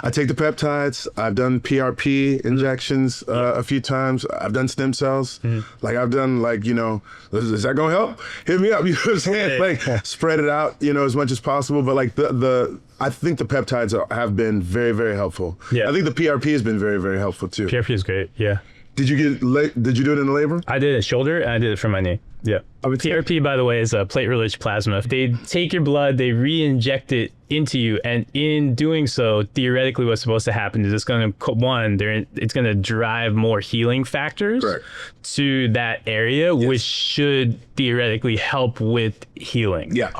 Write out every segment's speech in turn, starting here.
I take the peptides. I've done PRP injections a few times. I've done stem cells. Like I've done like, you know, is that gonna help? Hit me up, you know what I'm saying? Like spread it out, you know, as much as possible. But like I think the peptides have been very, very helpful. Yeah. I think the PRP has been very, very helpful too. PRP is great, yeah. Did you do it in the labor? I did it shoulder and I did it for my knee. Yeah. PRP, by the way, is a platelet-rich plasma. If they take your blood, they re-inject it into you, and in doing so, theoretically, what's supposed to happen is it's going to drive more healing factors to that area, which should theoretically help with healing. Yeah.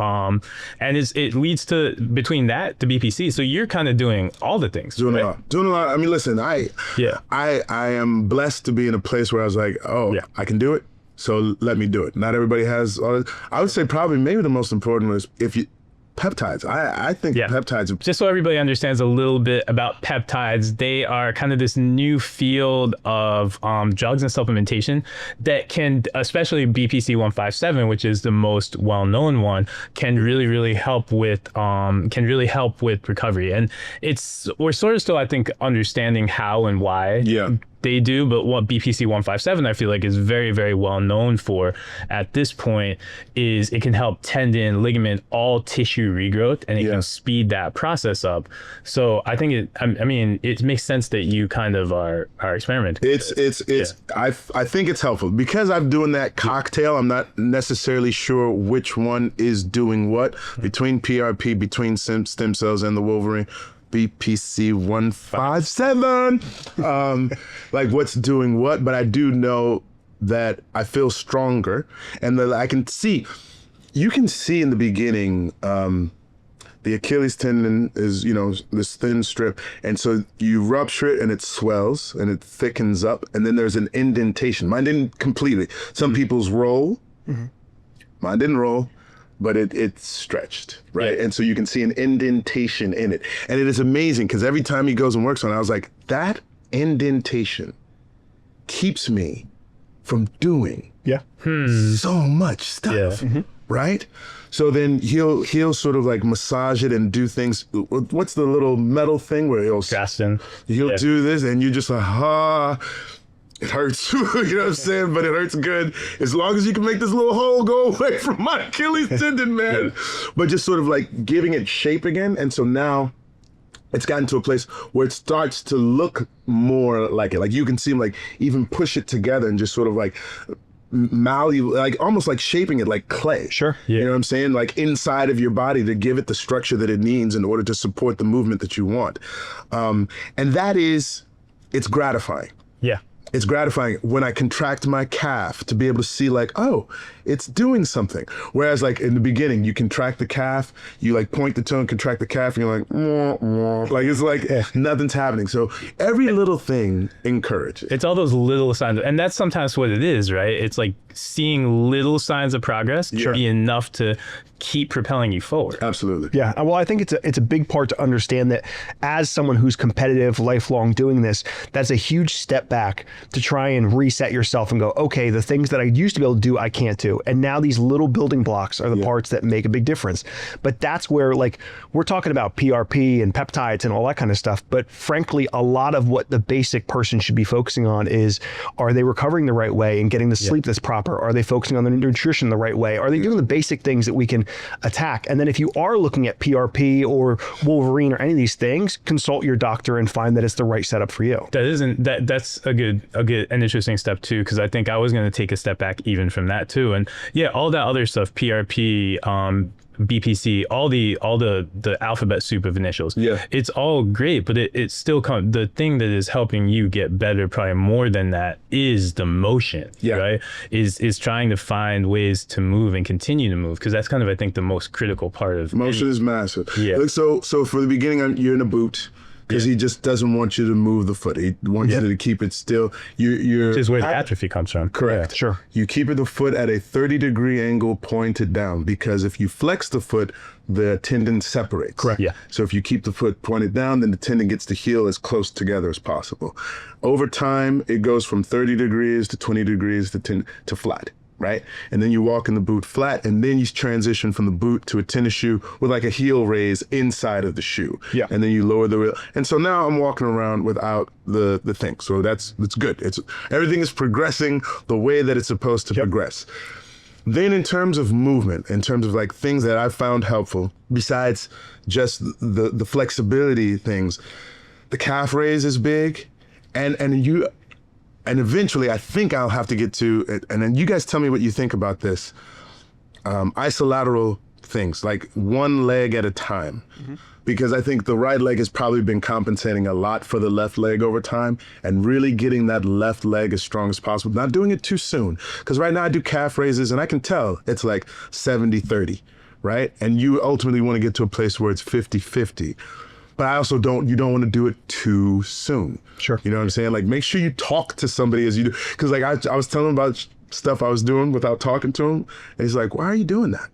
And it leads to between that to BPC. So you're kind of doing all the things. Doing a lot. I mean, listen, I am blessed to be in a place where I was like, I can do it. So let me do it. Not everybody has all this. I would say probably maybe the most important is peptides. I think peptides. Just so everybody understands a little bit about peptides, they are kind of this new field of drugs and supplementation that can, especially BPC 157, which is the most well-known one, can really help with recovery. And we're sort of still, I think, understanding how and why. Yeah. They do, but what BPC 157 I feel like is very, very well known for at this point is it can help tendon, ligament, all tissue regrowth, and it can speed that process up. So I think it makes sense that you kind of are experimenting. I think it's helpful because I'm doing that cocktail. I'm not necessarily sure which one is doing what between PRP, between stem cells and the Wolverine. BPC 157, like what's doing what, but I do know that I feel stronger and that I can see, you can see in the beginning, the Achilles tendon is, you know, this thin strip. And so you rupture it and it swells and it thickens up. And then there's an indentation. Mine didn't completely. Some people's roll, mine didn't roll. But it's stretched, right? And so you can see an indentation in it. And it is amazing because every time he goes and works on it, I was like, that indentation keeps me from doing so much stuff, right? So then he'll sort of like massage it and do things. What's the little metal thing where he'll do this and you just like, it hurts, you know what I'm saying? But it hurts good as long as you can make this little hole go away from my Achilles tendon, man. But just sort of like giving it shape again. And so now it's gotten to a place where it starts to look more like it. Like you can see him like even push it together and just sort of like like almost like shaping it like clay. Sure. Yeah. You know what I'm saying? Like inside of your body to give it the structure that it needs in order to support the movement that you want. And it's gratifying. Yeah. It's gratifying when I contract my calf to be able to see like, oh, it's doing something. Whereas like in the beginning, you contract the calf, you like point the toe and contract the calf and you're like, mwah, mwah. Like it's like nothing's happening. So every little thing encourages. It's all those little signs. And that's sometimes what it is, right? It's like seeing little signs of progress be enough to keep propelling you forward. Absolutely. Yeah. Well, I think it's a big part to understand that as someone who's competitive, lifelong doing this, that's a huge step back to try and reset yourself and go, okay, the things that I used to be able to do, I can't do. And now these little building blocks are the parts that make a big difference. But that's where, like, we're talking about PRP and peptides and all that kind of stuff. But frankly, a lot of what the basic person should be focusing on is, are they recovering the right way and getting the sleep that's proper? Are they focusing on their nutrition the right way? Are they doing the basic things that we can attack? And then if you are looking at PRP or Wolverine or any of these things, consult your doctor and find that it's the right setup for you. That's a good an interesting step too, because I think I was going to take a step back even from that too. And yeah, all that other stuff, PRP, BPC, all the alphabet soup of initials. Yeah, it's all great, but it's still the thing that is helping you get better, probably more than that, is the motion. Yeah, right. Is trying to find ways to move and continue to move, because that's kind of, I think, the most critical part of motion is massive. Yeah. Like, so for the beginning, you're in a boot. Because he just doesn't want you to move the foot. He wants you to keep it still. Which is where the atrophy comes from. Correct. Yeah. Sure. You keep the foot at a 30-degree angle pointed down, because if you flex the foot, the tendon separates. Correct. Yeah. So if you keep the foot pointed down, then the tendon gets to heal as close together as possible. Over time, it goes from 30 degrees to 20 degrees to flat. right? And then you walk in the boot flat, and then you transition from the boot to a tennis shoe with like a heel raise inside of the shoe. Yeah. And then you lower the wheel. And so now I'm walking around without the thing. So that's good. Everything is progressing the way that it's supposed to progress. Then in terms of movement, in terms of like things that I've found helpful, besides just the flexibility things, the calf raise is big, and eventually I think I'll have to get to, and then you guys tell me what you think about this, isolateral things, like one leg at a time. Because I think the right leg has probably been compensating a lot for the left leg over time, and really getting that left leg as strong as possible, not doing it too soon. Because right now I do calf raises and I can tell it's like 70-30, right? And you ultimately want to get to a place where it's 50-50. But I also you don't want to do it too soon. Sure. You know what I'm saying? Like, make sure you talk to somebody as you do. Because like I was telling him about stuff I was doing without talking to him. And he's like, why are you doing that?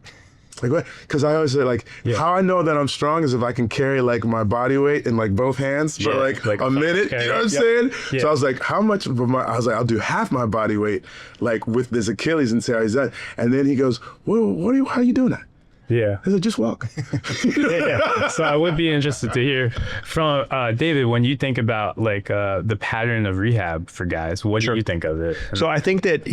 Like, what? Because I always say, like, how I know that I'm strong is if I can carry like my body weight in like both hands for like a minute. You know what I'm saying? Yeah. So I was like, how much of I was like, I'll do half my body weight like with this Achilles and see how he's done. And then he goes, how are you doing that? Yeah. I said, just walk. So I would be interested to hear from David, when you think about like the pattern of rehab for guys, what do you think of it? So I think that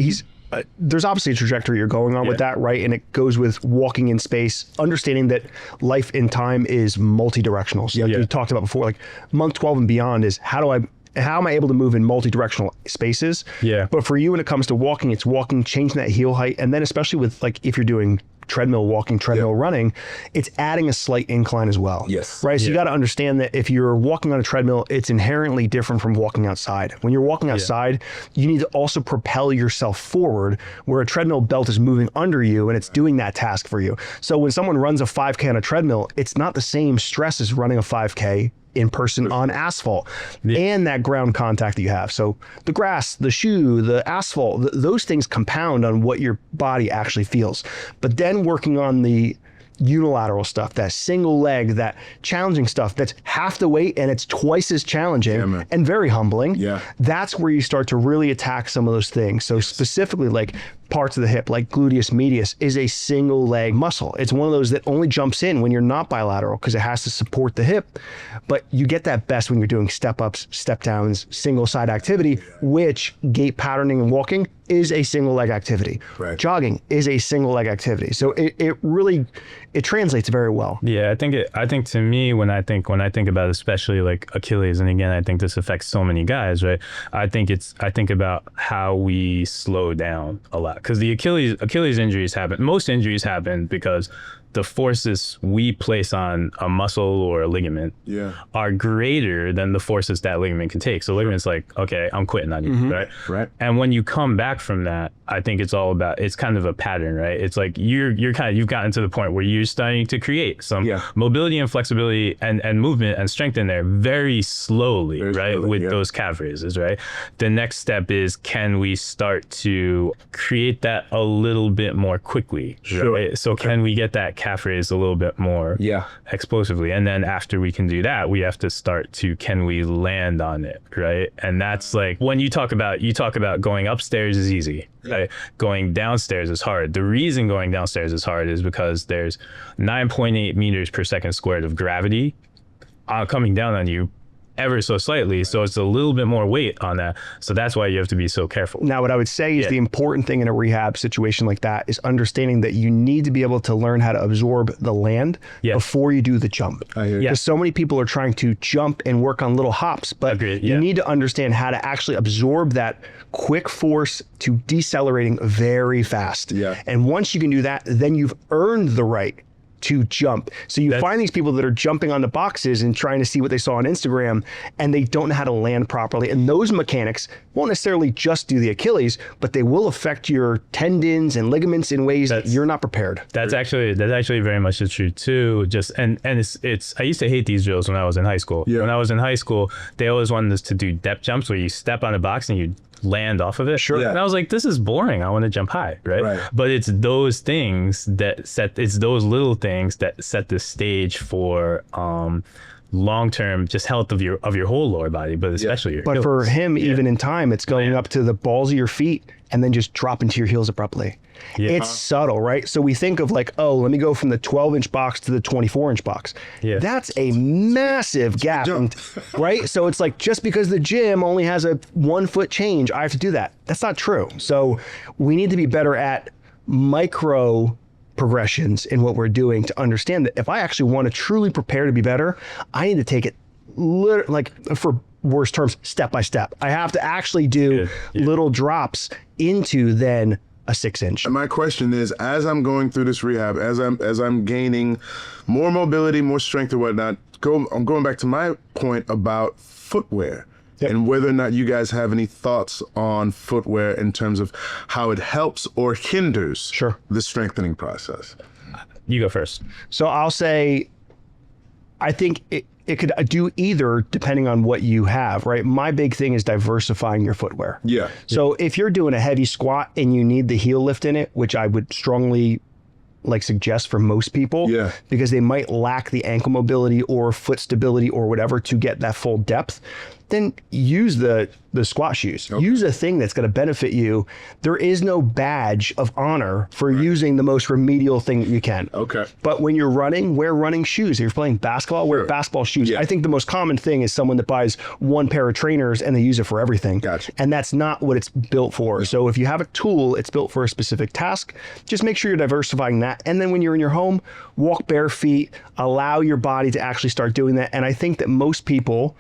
there's obviously a trajectory you're going on with that, right? And it goes with walking in space, understanding that life in time is multi-directional. So like we talked about before, like month 12 and beyond is how am I able to move in multi-directional spaces? Yeah. But for you, when it comes to walking, it's walking, changing that heel height. And then especially with like, if you're doing treadmill walking, treadmill running, it's adding a slight incline as well. Yes. Right. So you got to understand that if you're walking on a treadmill, it's inherently different from walking outside. When you're walking outside, you need to also propel yourself forward, where a treadmill belt is moving under you and it's doing that task for you. So when someone runs a 5K on a treadmill, it's not the same stress as running a 5K in person on asphalt and that ground contact that you have. So the grass, the shoe, the asphalt, those things compound on what your body actually feels. But then working on the unilateral stuff, that single leg, that challenging stuff that's half the weight and it's twice as challenging and very humbling. Yeah. That's where you start to really attack some of those things. So specifically like parts of the hip, like gluteus medius, is a single leg muscle. It's one of those that only jumps in when you're not bilateral because it has to support the hip. But you get that best when you're doing step ups, step downs, single side activity, which gait patterning and walking is a single leg activity. Right. Jogging is a single leg activity. So it really translates very well. Yeah, I think to me, when I think about especially like Achilles, and again, I think this affects so many guys, right? I think about how we slow down a lot, because the Achilles injuries happen. Most injuries happen because the forces we place on a muscle or a ligament are greater than the forces that ligament can take. So ligament's like, okay, I'm quitting on you, right? Right. And when you come back from that, I think it's kind of a pattern, right? It's like you've gotten to the point where you're starting to create some mobility and flexibility and movement and strength in there very slowly, right? With those calf raises, right? The next step is, can we start to create that a little bit more quickly? Right? So can we get that calf raise a little bit more explosively? And then after we can do that, we have to start to, can we land on it, right? And that's like, when you talk about going upstairs is easy, right? Going downstairs is hard. The reason going downstairs is hard is because there's 9.8 meters per second squared of gravity coming down on you ever so slightly, so it's a little bit more weight on that. So that's why you have to be so careful. Now, what I would say is the important thing in a rehab situation like that is understanding that you need to be able to learn how to absorb the land before you do the jump. Because so many people are trying to jump and work on little hops, but you need to understand how to actually absorb that quick force to decelerating very fast. And once you can do that, then you've earned the right to jump. So you find these people that are jumping on the boxes and trying to see what they saw on Instagram, and they don't know how to land properly. And those mechanics won't necessarily just do the Achilles, but they will affect your tendons and ligaments in ways that you're not prepared. That's actually very much the truth too. And it's I used to hate these drills when I was in high school. When I was in high school, they always wanted us to do depth jumps where you step on a box and you land off of it. And I was like, this is boring. I want to jump high, right? But it's those things that it's those little things that set the stage for long-term just health of your whole lower body, but especially your But heels. for him, even in time, it's going up to the balls of your feet and then just dropping to your heels abruptly. Yeah. It's subtle, right? So we think of like, oh, let me go from the 12-inch box to the 24-inch box. Yeah. That's a massive gap, right? So it's like, just because the gym only has a 1 foot change, I have to do that. That's not true. So we need to be better at micro progressions in what we're doing to understand that if I actually want to truly prepare to be better, I need to take it like, for worse terms, step by step. I have to actually do little drops into then a 6-inch. And my question is, as I'm going through this rehab, as I'm gaining more mobility, more strength or whatnot, I'm going back to my point about footwear. Yep. And whether or not you guys have any thoughts on footwear in terms of how it helps or hinders the strengthening process. You go first. So I'll say, I think it could do either depending on what you have, right? My big thing is diversifying your footwear. Yeah. So if you're doing a heavy squat and you need the heel lift in it, which I would strongly suggest for most people, because they might lack the ankle mobility or foot stability or whatever to get that full depth, then use the squat shoes. Use a thing that's going to benefit you. There is no badge of honor for using the most remedial thing that you can. But when you're running, wear running shoes. If you're playing basketball, wear basketball shoes. I think the most common thing is someone that buys one pair of trainers and they use it for everything. And that's not what it's built for. So if you have a tool, it's built for a specific task. Just make sure you're diversifying that. And then when you're in your home, walk bare feet, allow your body to actually start doing that. And I think that most people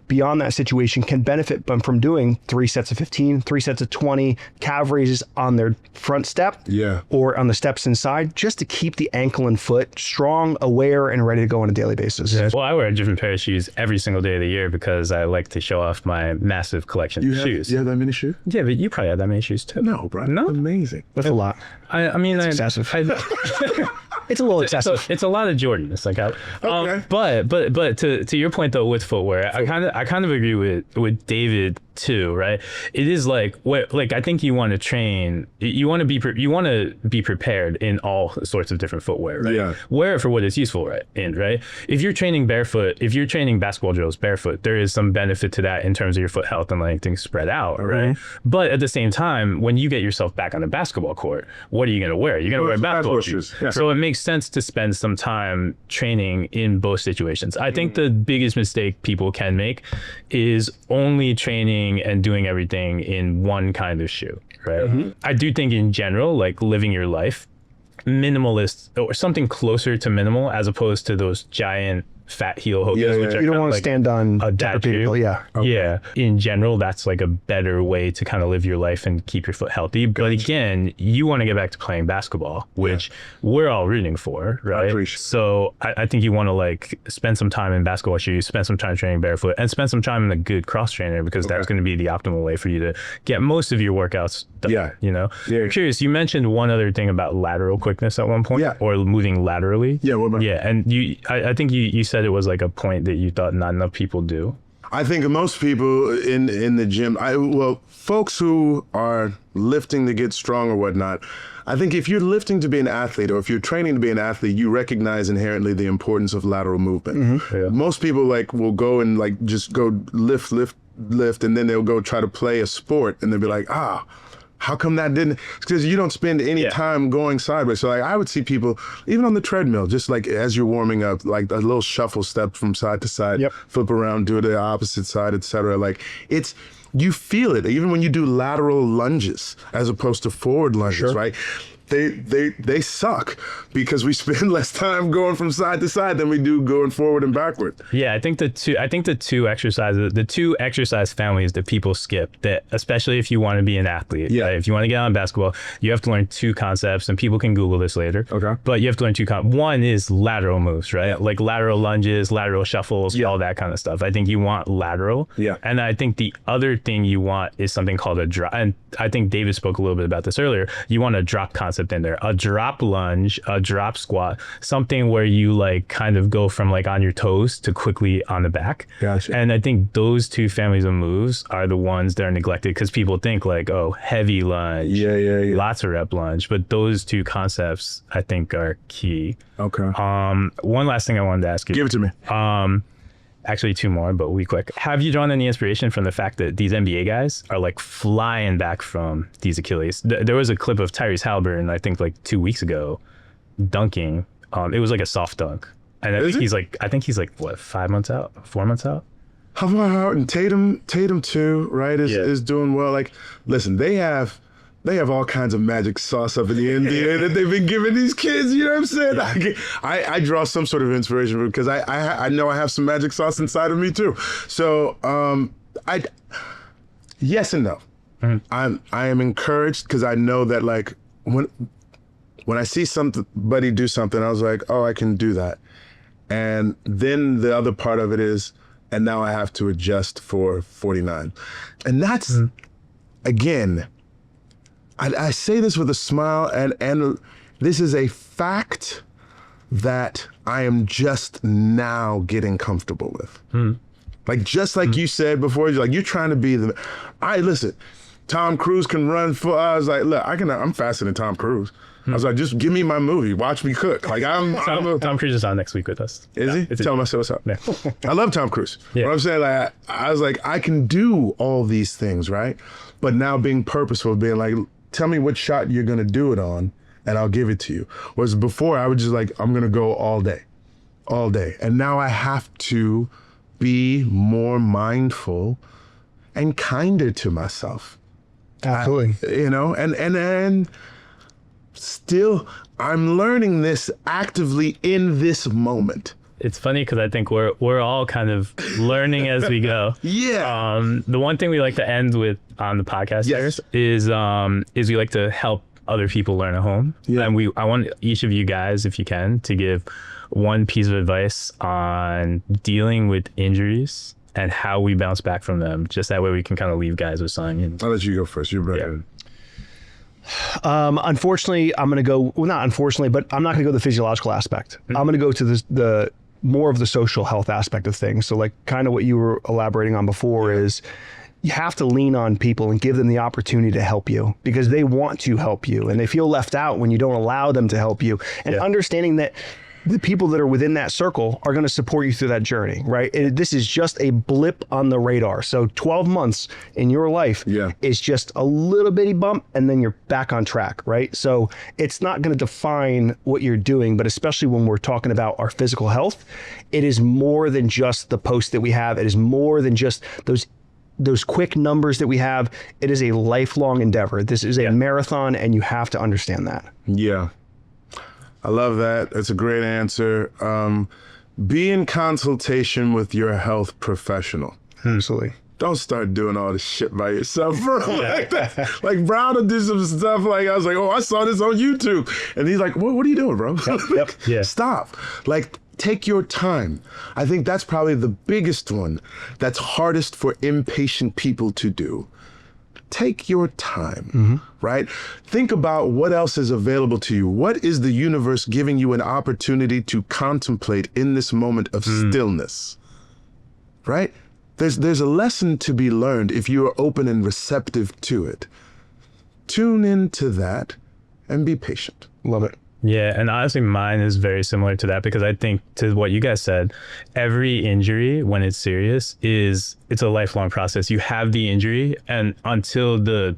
beyond that situation can benefit from doing 3 sets of 15, 3 sets of 20 calf raises on their front step or on the steps inside, just to keep the ankle and foot strong, aware, and ready to go on a daily basis. Well, I wear a different pair of shoes every single day of the year because I like to show off my massive collection of shoes. You have that many shoes? Yeah, but you probably have that many shoes too. No, bro. No? Amazing. That's a lot. I mean, it's excessive. It's a little excessive. It's a lot of Jordan. It's like, but to your point though with footwear, I kind of agree with David too, right? It is like I think you want to train, you want to be prepared in all sorts of different footwear, right? Yeah. Wear it for what it's useful, right? If you're training barefoot, if you're training basketball drills barefoot, there is some benefit to that in terms of your foot health and letting things spread out, right? But at the same time, when you get yourself back on the basketball court, what are you going to wear? You're going to wear basketball shoes. So it makes sense to spend some time training in both situations. I think the biggest mistake people can make is only training and doing everything in one kind of shoe, right? I do think in general, like living your life, minimalist or something closer to minimal as opposed to those giant fat heel hokas, which are you don't want to stand on a dad people. Yeah. In general, that's like a better way to kind of live your life and keep your foot healthy. But again, you want to get back to playing basketball, which we're all rooting for, right? So I think you want to like spend some time in basketball shoes, spend some time training barefoot, and spend some time in a good cross trainer because that's going to be the optimal way for you to get most of your workouts done. I'm curious, you mentioned one other thing about lateral quickness at one point, or moving laterally. What about? And I think you said it was like a point that you thought not enough people do. I think most people in the gym, folks who are lifting to get strong or whatnot, I think if you're lifting to be an athlete or if you're training to be an athlete, you recognize inherently the importance of lateral movement. Most people will go and just go lift, and then they'll go try to play a sport and they'll be like, how come that didn't? Because you don't spend any time going sideways. So I would see people, even on the treadmill, just like as you're warming up, like a little shuffle step from side to side, flip around, do the opposite side, etc. Like you feel it, even when you do lateral lunges as opposed to forward lunges, right? They suck because we spend less time going from side to side than we do going forward and backward. Yeah, I think the two exercise families that people skip, that especially if you want to be an athlete, right? If you want to get on basketball, you have to learn 2 concepts, and people can Google this later. But you have to learn 2 concepts. One is lateral moves, right? Like lateral lunges, lateral shuffles, all that kind of stuff. I think you want lateral. And I think the other thing you want is something called a drop. And I think David spoke a little bit about this earlier. You want a drop concept in there, a drop lunge, a drop squat, something where you kind of go from on your toes to quickly on the back. And I think those 2 families of moves are the ones that are neglected because people think heavy lunge, lots of rep lunge, but those 2 concepts I think are key. One last thing I wanted to ask you. Give it to me. Actually, two more, but we quick. Have you drawn any inspiration from the fact that these NBA guys are like flying back from these Achilles? There was a clip of Tyrese Halliburton, I think like 2 weeks ago, dunking. It was like a soft dunk. And I think he's like what, 5 months out, 4 months out? How about Howard and Tatum too, right? Is doing well. Like, listen, they have all kinds of magic sauce up in the NBA that they've been giving these kids. You know what I'm saying? Yeah. I draw some sort of inspiration because I know I have some magic sauce inside of me too. So yes and no. Mm-hmm. I am encouraged because I know that like when I see somebody do something, I was like, oh, I can do that. And then the other part of it is, and now I have to adjust for 49. And that's, again, I say this with a smile, and this is a fact that I am just now getting comfortable with. Like, just like you said before, you're trying to be listen, Tom Cruise can run I was like, look, I'm faster than Tom Cruise. I was like, just give me my movie, watch me cook. Like Tom Cruise is on next week with us. Is he? Tell him I said what's up. Yeah. I love Tom Cruise. Yeah. What I'm saying, like, I was like, I can do all these things, right? But now being purposeful, being like, tell me what shot you're gonna do it on, and I'll give it to you. Whereas before, I was just like, I'm gonna go all day. And now I have to be more mindful and kinder to myself. Absolutely. And still, I'm learning this actively in this moment. It's funny because I think we're all kind of learning as we go. Yeah. The one thing we like to end with on the podcast is we like to help other people learn at home. Yeah. And I want each of you guys, if you can, to give one piece of advice on dealing with injuries and how we bounce back from them. Just that way we can kind of leave guys with something. I'll let you go first. You're right. Yeah. Unfortunately, I'm going to go, well, not unfortunately, but I'm not going to go the physiological aspect. I'm going to go to the more of the social health aspect of things. So like kind of what you were elaborating on before is you have to lean on people and give them the opportunity to help you because they want to help you and they feel left out when you don't allow them to help you. And understanding that the people that are within that circle are going to support you through that journey, right? This is just a blip on the radar. So 12 months in your life is just a little bitty bump and then you're back on track, right? So it's not going to define what you're doing, but especially when we're talking about our physical health, it is more than just the post that we have. It is more than just those quick numbers that we have. It is a lifelong endeavor. This is a marathon and you have to understand that. Yeah. I love that. That's a great answer. Be in consultation with your health professional. Absolutely. Don't start doing all this shit by yourself, bro. Like that. Like Brown will do some stuff. Like I was like, oh, I saw this on YouTube, and he's like, what are you doing, bro? Yep. Yeah. Stop. Like, take your time. I think that's probably the biggest one. That's hardest for impatient people to do. Take your time, right? Think about what else is available to you. What is the universe giving you an opportunity to contemplate in this moment of stillness, right? There's a lesson to be learned if you are open and receptive to it. Tune into that and be patient. Love it. Yeah, and honestly, mine is very similar to that because I think to what you guys said, every injury, when it's serious, it's a lifelong process. You have the injury, and until the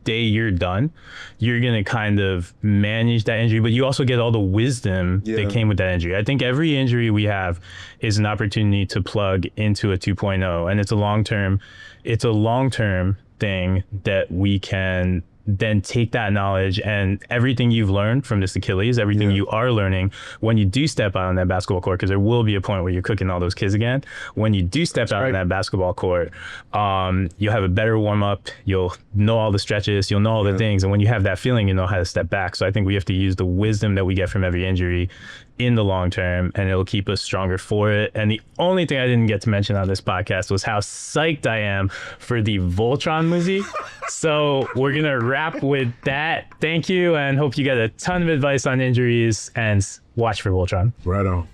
day you're done, you're going to kind of manage that injury, but you also get all the wisdom that came with that injury. I think every injury we have is an opportunity to plug into a 2.0, and it's a long-term thing that we can then take that knowledge and everything you've learned from this Achilles, everything you are learning when you do step out on that basketball court, because there will be a point where you're cooking all those kids again. When you do step out on that basketball court, you'll have a better warm up. You'll know all the stretches. You'll know all the things. And when you have that feeling, you know how to step back. So I think we have to use the wisdom that we get from every injury in the long term, and it'll keep us stronger for it. And the only thing I didn't get to mention on this podcast was how psyched I am for the Voltron movie. So we're going to wrap with that. Thank you, and hope you get a ton of advice on injuries, and watch for Voltron. Right on.